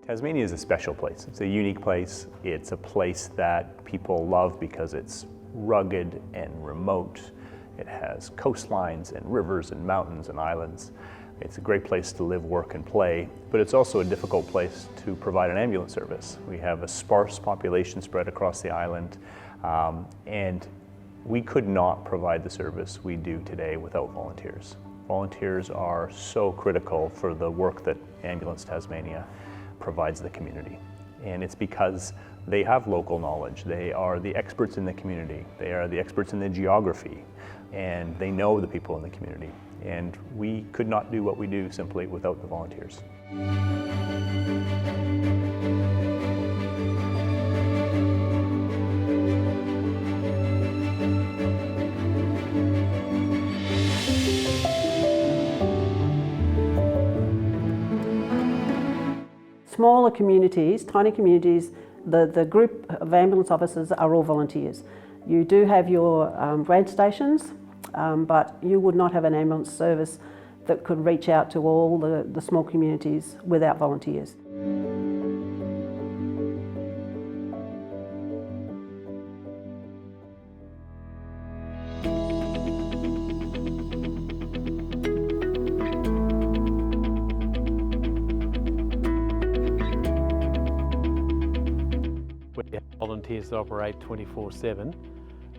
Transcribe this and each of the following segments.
Tasmania is a special place. It's a unique place. It's a place that people love because it's rugged and remote. It has coastlines and rivers and mountains and islands. It's a great place to live, work, and play, but it's also a difficult place to provide an ambulance service. We have a sparse population spread across the island, and we could not provide the service we do today without volunteers. Volunteers are so critical for the work that Ambulance Tasmania provides the community. And it's because they have local knowledge. They are the experts in the community. They are the experts in the geography, and they know the people in the community. And we could not do what we do simply without the volunteers. Smaller communities, tiny communities, the group of ambulance officers are all volunteers. You do have your branch stations, but you would not have an ambulance service that could reach out to all the small communities without volunteers. We have volunteers that operate 24/7,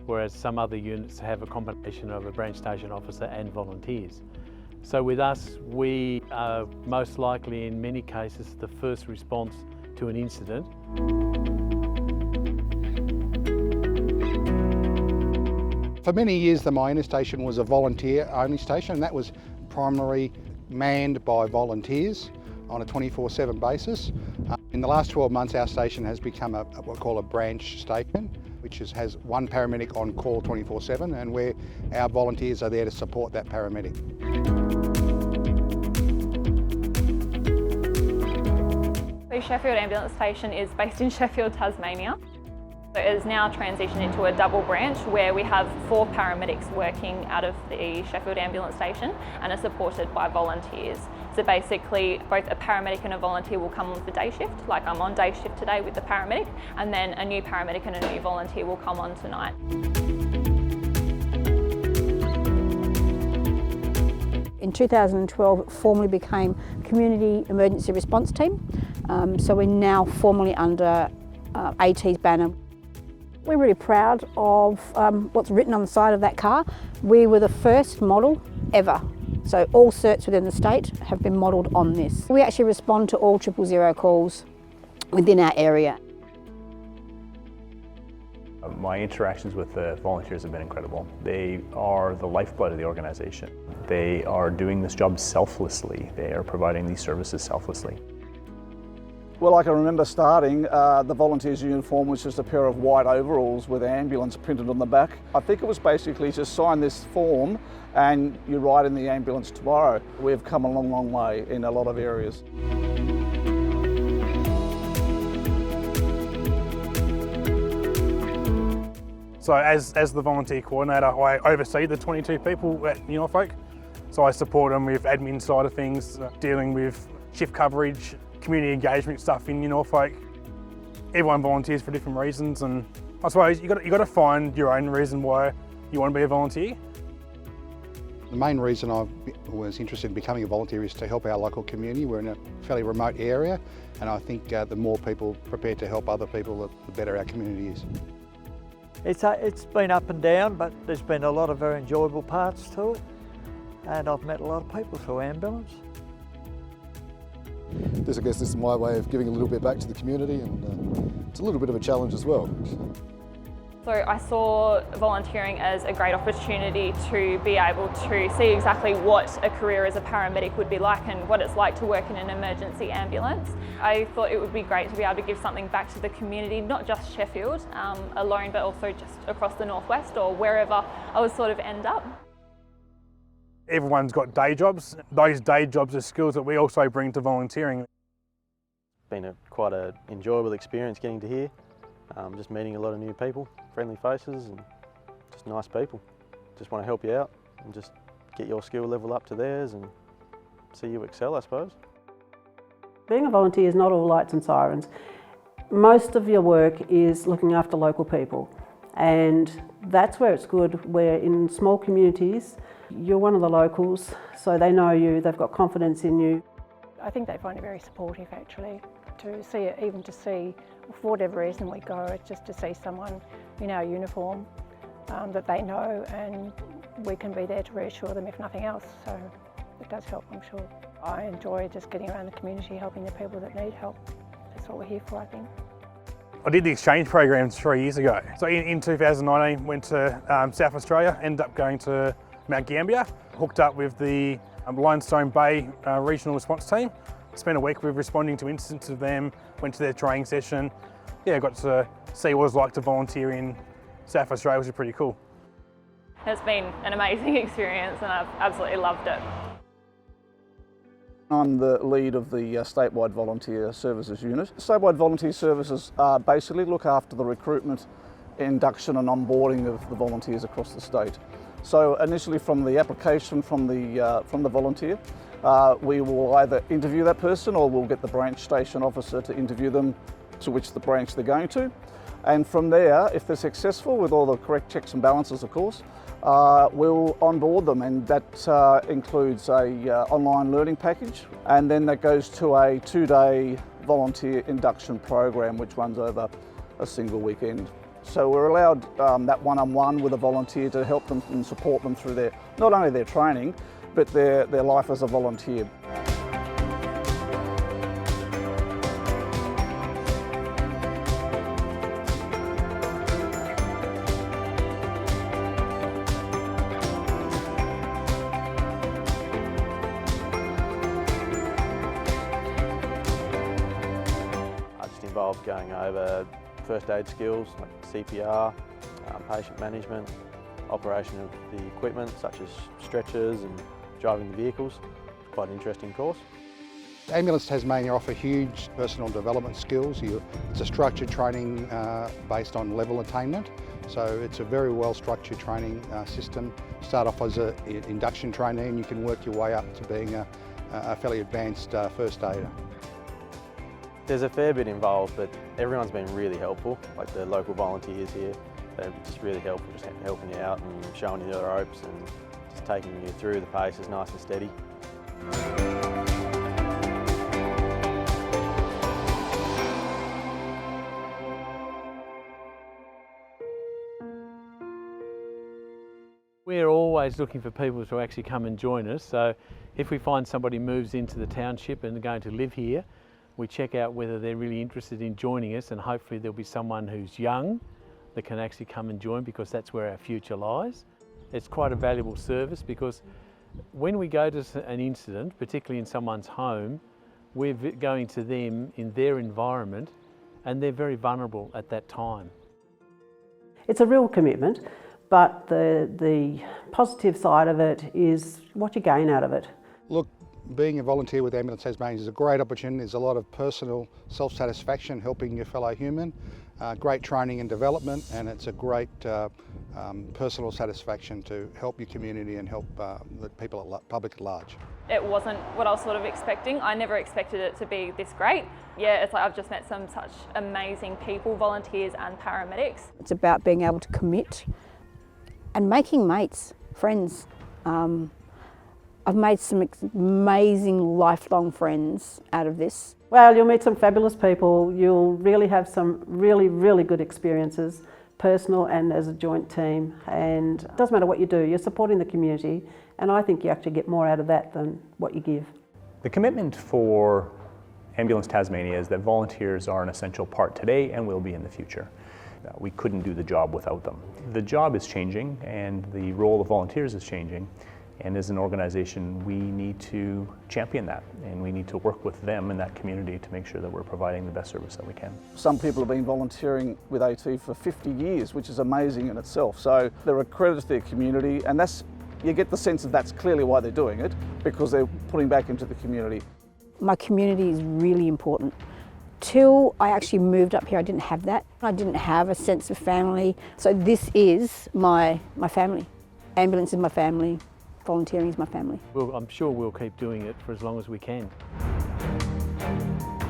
whereas some other units have a combination of a branch station officer and volunteers. So with us, we are most likely in many cases the first response to an incident. For many years the Myena station was a volunteer-only station, and that was primarily manned by volunteers on a 24/7 basis. In the last 12 months our station has become what we call a branch station, which has one paramedic on call 24/7, and where our volunteers are there to support that paramedic. The Sheffield Ambulance Station is based in Sheffield, Tasmania. It is now transitioned into a double branch where we have 4 paramedics working out of the Sheffield Ambulance Station and are supported by volunteers. So basically both a paramedic and a volunteer will come on for day shift, like I'm on day shift today with the paramedic, and then a new paramedic and a new volunteer will come on tonight. In 2012 it formally became Community Emergency Response Team, so we're now formally under AT's banner. We're really proud of what's written on the side of that car. We were the first model ever, so all certs within the state have been modelled on this. We actually respond to all 000 calls within our area. My interactions with the volunteers have been incredible. They are the lifeblood of the organisation. They are doing this job selflessly. They are providing these services selflessly. Well, I can remember starting, the volunteers' uniform was just a pair of white overalls with ambulance printed on the back. I think it was basically just sign this form and you ride in the ambulance tomorrow. We've come a long, long way in a lot of areas. So as the volunteer coordinator, I oversee the 22 people at Norfolk. So I support them with admin side of things, dealing with shift coverage, community engagement stuff in Norfolk. Everyone volunteers for different reasons, and I suppose you got to find your own reason why you want to be a volunteer. The main reason I was interested in becoming a volunteer is to help our local community. We're in a fairly remote area, and I think the more people prepared to help other people, the better our community is. It's been up and down, but there's been a lot of very enjoyable parts to it, and I've met a lot of people through ambulance. I guess this is my way of giving a little bit back to the community, and it's a little bit of a challenge as well. So I saw volunteering as a great opportunity to be able to see exactly what a career as a paramedic would be like and what it's like to work in an emergency ambulance. I thought it would be great to be able to give something back to the community, not just Sheffield alone, but also just across the northwest or wherever I would sort of end up. Everyone's got day jobs. Those day jobs are skills that we also bring to volunteering. It's been quite an enjoyable experience getting to here. Just meeting a lot of new people, friendly faces and just nice people. Just want to help you out and just get your skill level up to theirs and see you excel, I suppose. Being a volunteer is not all lights and sirens. Most of your work is looking after local people, and that's where it's good, where in small communities you're one of the locals, so they know you, they've got confidence in you. I think they find it very supportive actually, to see it, even to see, for whatever reason we go, it's just to see someone in our uniform that they know, and we can be there to reassure them if nothing else, so it does help, I'm sure. I enjoy just getting around the community, helping the people that need help. That's what we're here for, I think. I did the exchange program 3 years ago. So in 2019, went to South Australia, ended up going to Mount Gambier, hooked up with the Limestone Bay Regional Response Team. Spent a week with responding to incidents of them, went to their training session. Yeah, got to see what it was like to volunteer in South Australia, which is pretty cool. It's been an amazing experience and I've absolutely loved it. I'm the lead of the statewide volunteer services unit. Statewide volunteer services basically look after the recruitment, induction and onboarding of the volunteers across the state. So initially from the application from the volunteer, we will either interview that person or we'll get the branch station officer to interview them, to which the branch they're going to. And from there, if they're successful with all the correct checks and balances, of course, we'll onboard them, and that includes a online learning package, and then that goes to a 2-day volunteer induction program which runs over a single weekend. So we're allowed that one-on-one with a volunteer to help them and support them through their, not only their training, but their life as a volunteer. Involved going over first aid skills like CPR, patient management, operation of the equipment such as stretchers and driving the vehicles. It's quite an interesting course. Ambulance Tasmania offer huge personal development skills. It's a structured training based on level attainment. So it's a very well structured training system. Start off as an induction trainee and you can work your way up to being a fairly advanced first aider. There's a fair bit involved, but everyone's been really helpful. Like the local volunteers here, they're just really helpful, just helping you out and showing you the ropes and just taking you through the paces nice and steady. We're always looking for people to actually come and join us, so if we find somebody moves into the township and they're going to live here, we check out whether they're really interested in joining us, and hopefully there'll be someone who's young that can actually come and join, because that's where our future lies. It's quite a valuable service because when we go to an incident, particularly in someone's home, we're going to them in their environment and they're very vulnerable at that time. It's a real commitment, but the positive side of it is what you gain out of it. Look, being a volunteer with Ambulance Tasmania is a great opportunity. There's a lot of personal self-satisfaction helping your fellow human, great training and development, and it's a great personal satisfaction to help your community and help the people, public at large. It wasn't what I was sort of expecting. I never expected it to be this great. Yeah, it's like I've just met some such amazing people, volunteers and paramedics. It's about being able to commit and making mates, friends. I've made some amazing lifelong friends out of this. Well, you'll meet some fabulous people. You'll really have some really, really good experiences, personal and as a joint team. And it doesn't matter what you do, you're supporting the community, and I think you actually get more out of that than what you give. The commitment for Ambulance Tasmania is that volunteers are an essential part today and will be in the future. We couldn't do the job without them. The job is changing and the role of volunteers is changing. And as an organisation, we need to champion that, and we need to work with them in that community to make sure that we're providing the best service that we can. Some people have been volunteering with AT for 50 years, which is amazing in itself. So they're a credit to their community, and you get the sense that that's clearly why they're doing it, because they're putting back into the community. My community is really important. Till I actually moved up here, I didn't have that. I didn't have a sense of family. So this is my family. Ambulance is my family. Volunteering is my family. I'm sure we'll keep doing it for as long as we can. Tasmania.